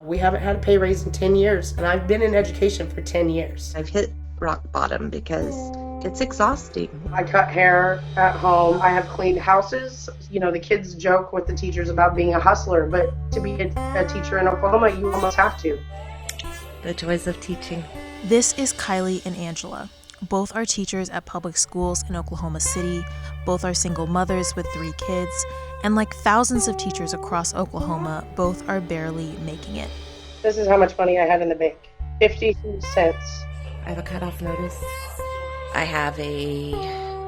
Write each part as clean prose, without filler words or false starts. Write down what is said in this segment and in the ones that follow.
We haven't had a pay raise in 10 years, and I've been in education for 10 years. I've hit rock bottom because it's exhausting. I cut hair at home. I have cleaned houses. You know, the kids joke with the teachers about being a hustler, but to be a teacher in Oklahoma, you almost have to. The joys of teaching. This is Kily and Angelia. Both are teachers at public schools in Oklahoma City. Both are single mothers with 3 kids. And like thousands of teachers across Oklahoma, both are barely making it. This is how much money I had in the bank. 52 cents. I have a cutoff notice. I have a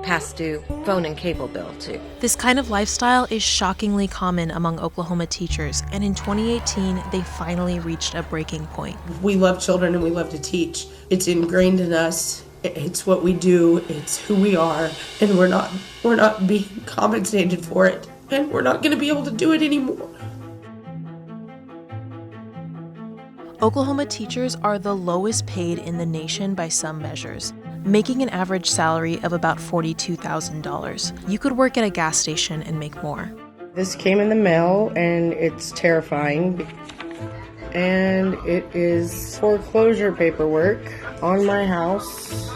past due phone and cable bill too. This kind of lifestyle is shockingly common among Oklahoma teachers, and in 2018, they finally reached a breaking point. We love children and we love to teach. It's ingrained in us. It's what we do. It's who we are, and we're not being compensated for it, and we're not going to be able to do it anymore. Oklahoma teachers are the lowest paid in the nation by some measures, making an average salary of about $42,000. You could work at a gas station and make more. This came in the mail, and it's terrifying. And it is foreclosure paperwork on my house.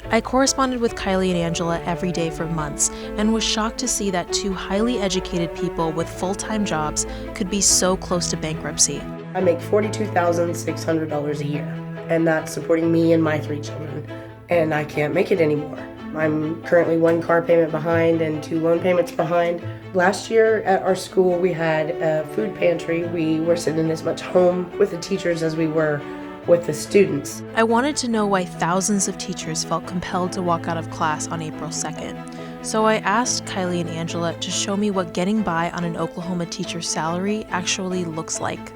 I corresponded with Kily and Angelia every day for months and was shocked to see that 2 highly educated people with full-time jobs could be so close to bankruptcy. I make $42,600 a year, and that's supporting me and my 3 children, and I can't make it anymore. I'm currently 1 car payment behind and 2 loan payments behind. Last year at our school, we had a food pantry. We were sitting as much home with the teachers as we were with the students. I wanted to know why thousands of teachers felt compelled to walk out of class on April 2nd. So I asked Kily and Angelia to show me what getting by on an Oklahoma teacher's salary actually looks like.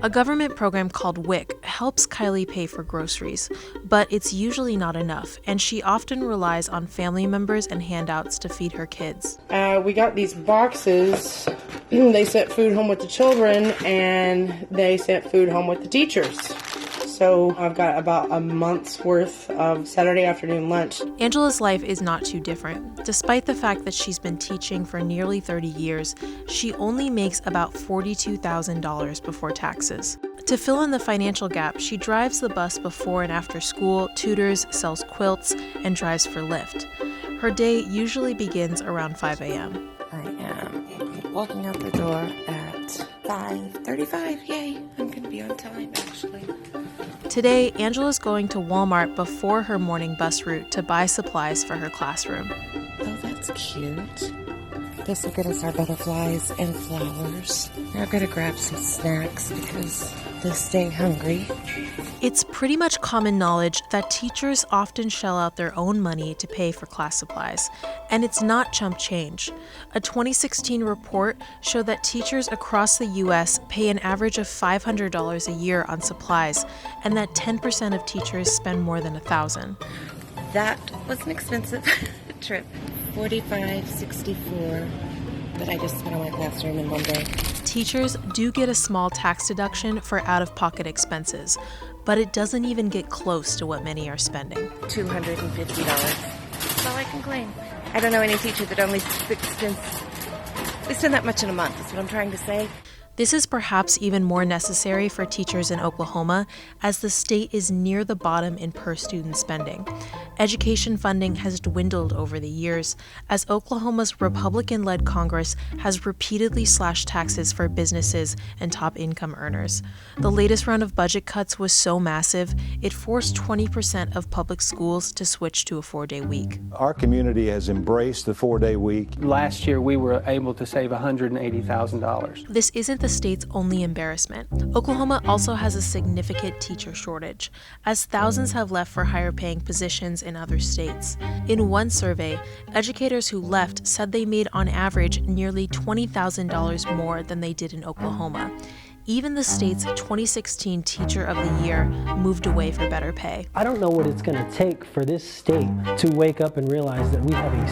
A government program called WIC helps Kily pay for groceries, but it's usually not enough, and she often relies on family members and handouts to feed her kids. We got these boxes. They sent food home with the children, and they sent food home with the teachers. So I've got about a month's worth of Saturday afternoon lunch. Angelia's life is not too different. Despite the fact that she's been teaching for nearly 30 years, she only makes about $42,000 before taxes. To fill in the financial gap, she drives the bus before and after school, tutors, sells quilts, and drives for Lyft. Her day usually begins around 5 a.m. I am walking out the door at 5:35. Yay, I'm going to be on time actually. Today, Angela's going to Walmart before her morning bus route to buy supplies for her classroom. Oh, that's cute. This will get us our butterflies and flowers. Now I've got to grab some snacks because they stay hungry. It's pretty much common knowledge that teachers often shell out their own money to pay for class supplies, and it's not chump change. A 2016 report showed that teachers across the U.S. pay an average of $500 a year on supplies, and that 10% of teachers spend more than $1,000. That was an expensive trip. $45.64 that I just spent on my classroom in one day. Teachers do get a small tax deduction for out-of-pocket expenses, but it doesn't even get close to what many are spending. $250. That's all I can claim. I don't know any teacher that only spend that much in a month, is what I'm trying to say. This is perhaps even more necessary for teachers in Oklahoma, as the state is near the bottom in per-student spending. Education funding has dwindled over the years, as Oklahoma's Republican-led Congress has repeatedly slashed taxes for businesses and top income earners. The latest round of budget cuts was so massive, it forced 20% of public schools to switch to a 4-day week. Our community has embraced the 4-day week. Last year, we were able to save $180,000. This isn't the state's only embarrassment. Oklahoma also has a significant teacher shortage, as thousands have left for higher-paying positions in other states. In one survey, educators who left said they made on average nearly $20,000 more than they did in Oklahoma. Even the state's 2016 Teacher of the Year moved away for better pay. I don't know what it's going to take for this state to wake up and realize that we have a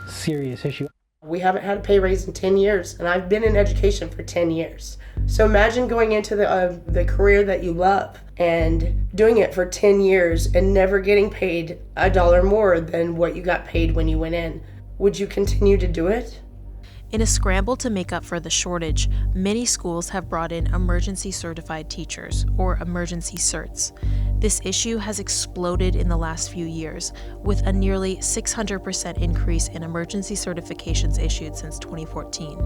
serious issue. We haven't had a pay raise in 10 years, and I've been in education for 10 years. So imagine going into the career that you love and doing it for 10 years and never getting paid $1 more than what you got paid when you went in. Would you continue to do it? In a scramble to make up for the shortage, many schools have brought in emergency certified teachers, or emergency certs. This issue has exploded in the last few years, with a nearly 600% increase in emergency certifications issued since 2014.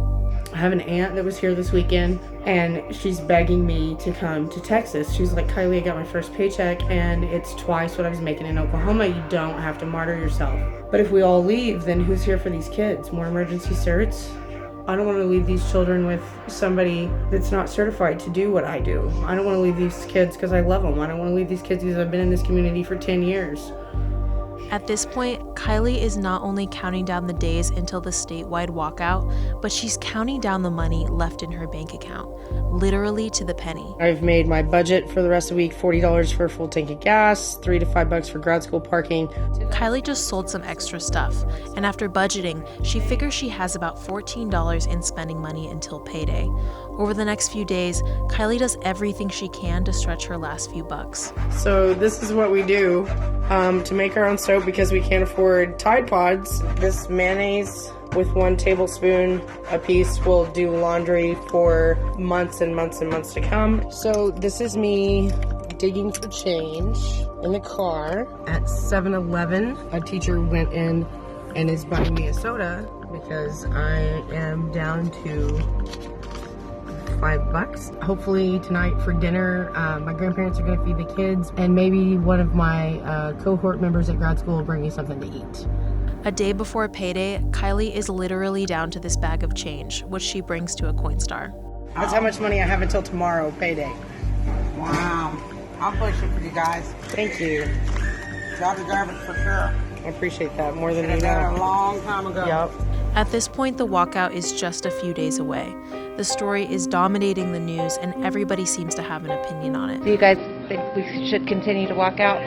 I have an aunt that was here this weekend, and she's begging me to come to Texas. She's like, Kylie, I got my first paycheck, and it's twice what I was making in Oklahoma. You don't have to martyr yourself. But if we all leave, then who's here for these kids? More emergency certs? I don't want to leave these children with somebody that's not certified to do what I do. I don't want to leave these kids because I love them. I don't want to leave these kids because I've been in this community for 10 years. At this point, Kylie is not only counting down the days until the statewide walkout, but she's counting down the money left in her bank account, literally to the penny. I've made my budget for the rest of the week, $40 for a full tank of gas, $3 to $5 for grad school parking. Kylie just sold some extra stuff, and after budgeting, she figures she has about $14 in spending money until payday. Over the next few days, Kylie does everything she can to stretch her last few bucks. So this is what we do to make our own soap because we can't afford Tide Pods. This mayonnaise with 1 tablespoon a piece will do laundry for months and months and months to come. So this is me digging for change in the car. At 7-Eleven, a teacher went in and is buying me a soda because I am down to $5. Hopefully tonight for dinner, my grandparents are going to feed the kids, and maybe one of my cohort members at grad school will bring me something to eat. A day before payday, Kylie is literally down to this bag of change, which she brings to a Coinstar. That's how much money I have until tomorrow, payday. Wow. I'm pushing for you guys. Thank you. Y'all deserve it for sure. I appreciate that more than you Should've done it a know. long time ago. Yep. At this point, the walkout is just a few days away. The story is dominating the news, and everybody seems to have an opinion on it. Do you guys think we should continue to walk out?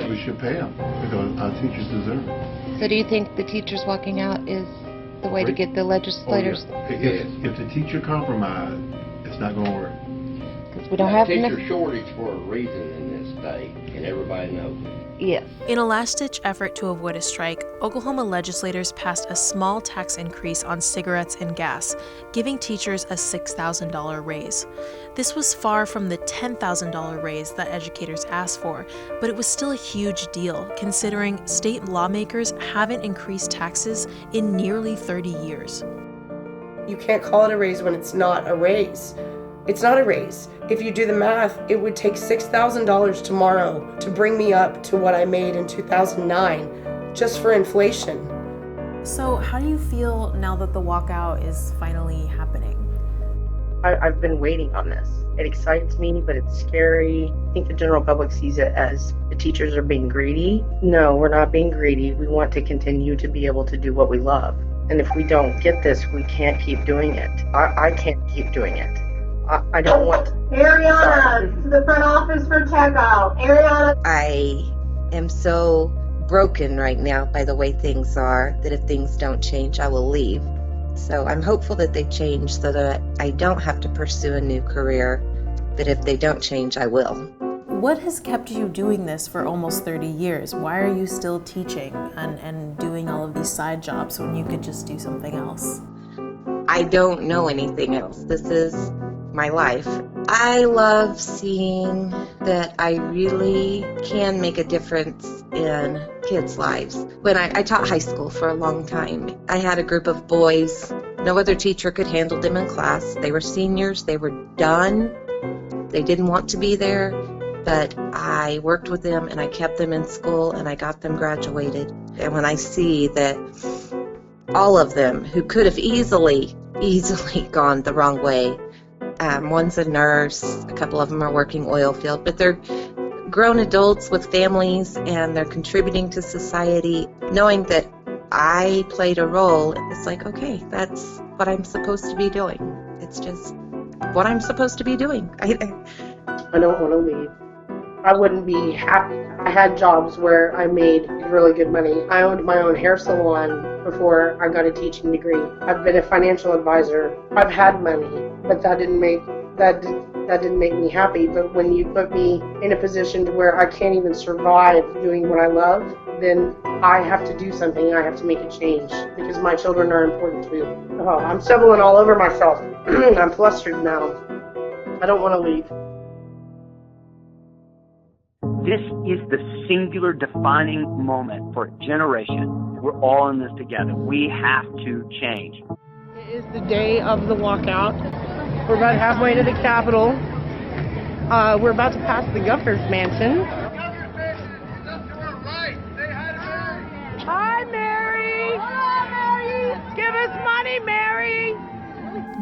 We should pay them because our teachers deserve it. So do you think the teachers walking out is the way to get the legislators? Oh, yeah. If the teacher compromise, it's not going to work. Because we don't have teacher enough. shortage for a reason in this state, and everybody knows it. Yes. In a last-ditch effort to avoid a strike, Oklahoma legislators passed a small tax increase on cigarettes and gas, giving teachers a $6,000 raise. This was far from the $10,000 raise that educators asked for, but it was still a huge deal, considering state lawmakers haven't increased taxes in nearly 30 years. You can't call it a raise when it's not a raise. It's not a raise. If you do the math, it would take $6,000 tomorrow to bring me up to what I made in 2009, just for inflation. So how do you feel now that the walkout is finally happening? I've been waiting on this. It excites me, but it's scary. I think the general public sees it as the teachers are being greedy. No, we're not being greedy. We want to continue to be able to do what we love. And if we don't get this, we can't keep doing it. I can't keep doing it. I don't want to. Ariana, to the front office for checkout. Ariana. I am so broken right now by the way things are that if things don't change, I will leave. So I'm hopeful that they change so that I don't have to pursue a new career. But if they don't change, I will. What has kept you doing this for almost 30 years? Why are you still teaching and doing all of these side jobs when you could just do something else? I don't know anything else. This is my life. I love seeing that I really can make a difference in kids' lives. When I taught high school for a long time, I had a group of boys. No other teacher could handle them in class. They were seniors. They were done. They didn't want to be there, but I worked with them and I kept them in school and I got them graduated. And when I see that all of them who could have easily gone the wrong way, one's a nurse, a couple of them are working oil field, but they're grown adults with families and they're contributing to society. Knowing that I played a role, it's like, okay, that's what I'm supposed to be doing. It's just what I'm supposed to be doing. I don't want to leave. I wouldn't be happy. I had jobs where I made really good money. I owned my own hair salon before I got a teaching degree. I've been a financial advisor. I've had money, but that didn't make me happy. But when you put me in a position to where I can't even survive doing what I love, then I have to do something. I have to make a change because my children are important too. Oh, I'm stumbling all over myself. I'm flustered now. I don't want to leave. This is the singular defining moment for a generation. We're all in this together. We have to change. It is the day of the walkout. We're about halfway to the Capitol. We're about to pass the governor's mansion. Hi, Mary! Hello, Mary! Give us money, Mary!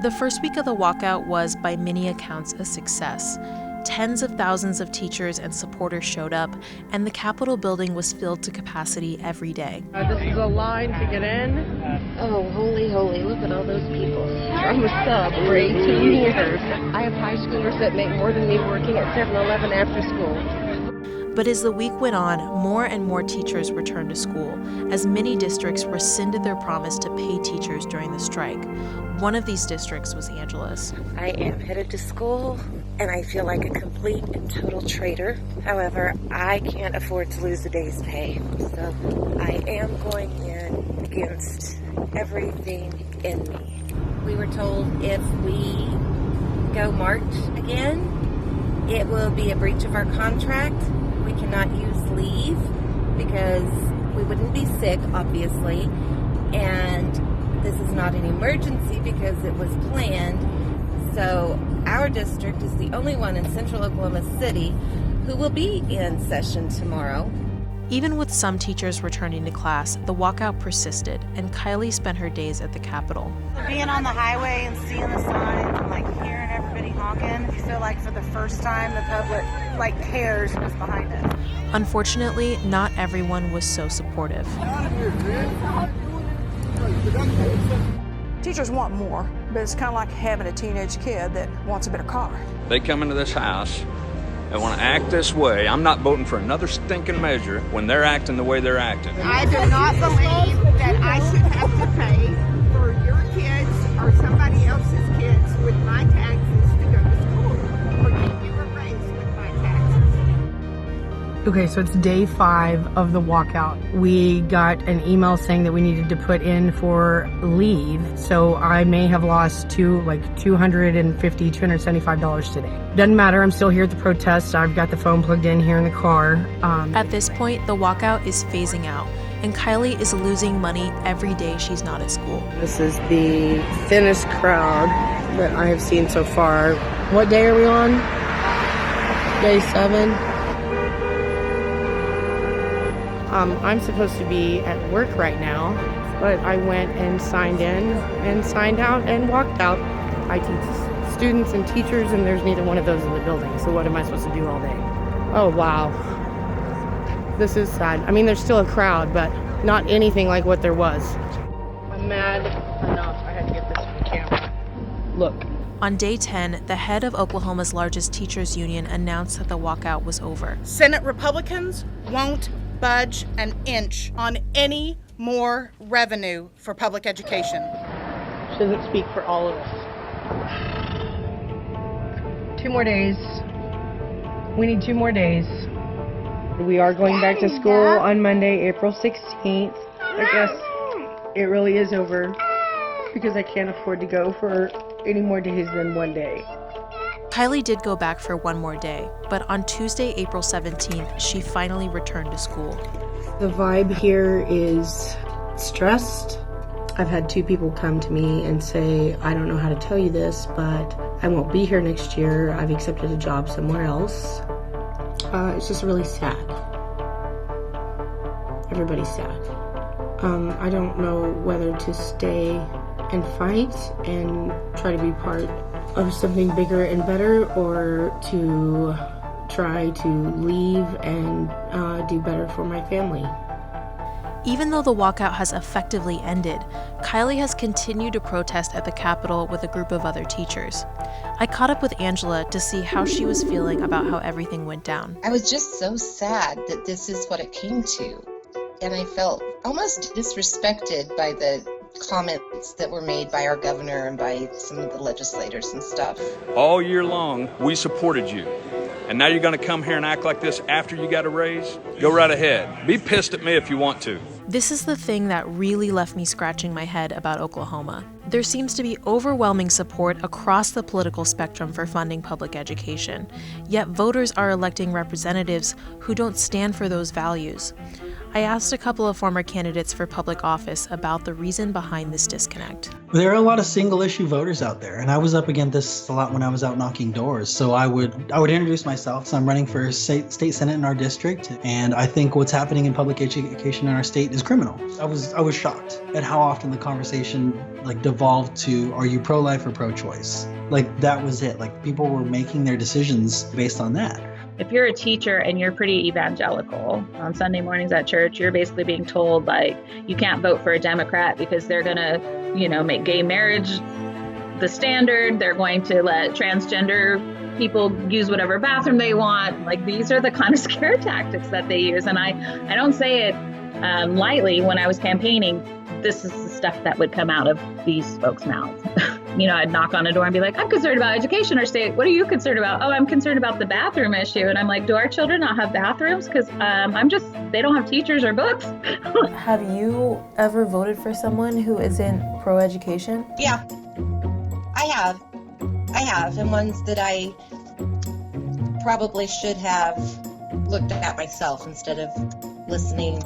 The first week of the walkout was, by many accounts, a success. Tens of thousands of teachers and supporters showed up, and the Capitol building was filled to capacity every day. This is a line to get in. Oh, holy, look at all those people. I'm a sub for 18 years. I have high schoolers that make more than me working at 7-Eleven after school. But as the week went on, more and more teachers returned to school, as many districts rescinded their promise to pay teachers during the strike. One of these districts was Angela's. I am headed to school, and I feel like a complete and total traitor. However, I can't afford to lose a day's pay, so I am going in against everything in me. We were told if we go march again, it will be a breach of our contract. We cannot use leave because we wouldn't be sick, obviously, and this is not an emergency because it was planned. So our district is the only one in central Oklahoma City who will be in session tomorrow. Even with some teachers returning to class, the walkout persisted, and Kily spent her days at the Capitol. Being on the highway and seeing the signs and hearing everybody honking, you feel like for the first time the public cares who's behind us. Unfortunately, not everyone was so supportive. Teachers want more, but it's kind of like having a teenage kid that wants a better car. They come into this house and want to act this way. I'm not voting for another stinking measure when they're acting the way they're acting. I do not believe that I should have to pay for your kids or somebody else's kids with my taxes to go to school or give you a raise with my taxes. Okay, so it's day 5 of the walkout. We got an email saying that we needed to put in for leave, so I may have lost $250, $275 today. Doesn't matter, I'm still here at the protest. I've got the phone plugged in here in the car. At this point, the walkout is phasing out, and Kily is losing money every day she's not at school. This is the thinnest crowd that I have seen so far. What day are we on? Day 7. I'm supposed to be at work right now, but I went and signed in and signed out and walked out. I teach students and teachers, and there's neither one of those in the building, so what am I supposed to do all day? Oh, wow. This is sad. I mean, there's still a crowd, but not anything like what there was. I'm mad enough. I had to get this on the camera. Look. On day 10, the head of Oklahoma's largest teachers union announced that the walkout was over. Senate Republicans won't budge an inch on any more revenue for public education. She doesn't speak for all of us. 2 more days. We need 2 more days. We are going back to school on Monday, April 16th. I guess it really is over because I can't afford to go for any more days than 1 day. Kily did go back for 1 more day, but on Tuesday, April 17th, she finally returned to school. The vibe here is stressed. I've had 2 people come to me and say, I don't know how to tell you this, but I won't be here next year. I've accepted a job somewhere else. It's just really sad. Everybody's sad. I don't know whether to stay and fight and try to be part of something bigger and better, or to try to leave and do better for my family. Even though the walkout has effectively ended, Kily has continued to protest at the Capitol with a group of other teachers. I caught up with Angela to see how she was feeling about how everything went down. I was just so sad that this is what it came to. And I felt almost disrespected by the comments that were made by our governor and by some of the legislators and stuff. All year long, we supported you. And now you're going to come here and act like this after you got a raise? Go right ahead. Be pissed at me if you want to. This is the thing that really left me scratching my head about Oklahoma. There seems to be overwhelming support across the political spectrum for funding public education, yet voters are electing representatives who don't stand for those values. I asked a couple of former candidates for public office about the reason behind this disconnect. There are a lot of single issue voters out there, and I was up against this a lot when I was out knocking doors. So I would introduce myself. So I'm running for state senate in our district, and I think what's happening in public education in our state is criminal. I was shocked at how often the conversation devolved to, are you pro-life or pro-choice? That was it. People were making their decisions based on that. If you're a teacher and you're pretty evangelical on Sunday mornings at church, you're basically being told you can't vote for a Democrat because they're going to, make gay marriage the standard. They're going to let transgender people use whatever bathroom they want. These are the kind of scare tactics that they use. And I don't say it lightly. When I was campaigning, this is the stuff that would come out of these folks' mouths. I'd knock on a door and be like, I'm concerned about education in our state. What are you concerned about? Oh, I'm concerned about the bathroom issue. And I'm like, do our children not have bathrooms? Because they don't have teachers or books. Have you ever voted for someone who isn't pro-education? Yeah, I have. And ones that I probably should have looked at myself instead of listening.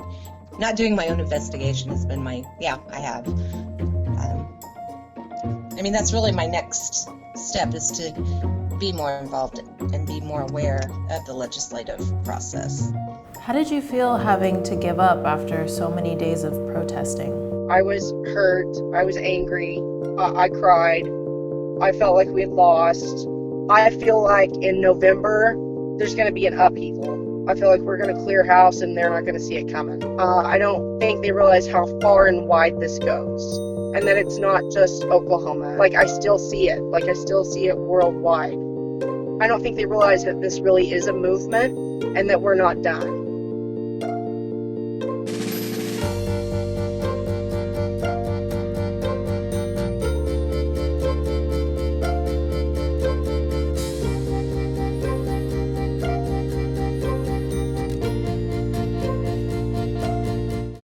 Not doing my own investigation has been I have. That's really my next step, is to be more involved and be more aware of the legislative process. How did you feel having to give up after so many days of protesting? I was hurt. I was angry. I cried. I felt like we had lost. I feel like in November, there's going to be an upheaval. I feel like we're going to clear house and they're not going to see it coming. I don't think they realize how far and wide this goes. And that it's not just Oklahoma. I still see it. I still see it worldwide. I don't think they realize that this really is a movement and that we're not done.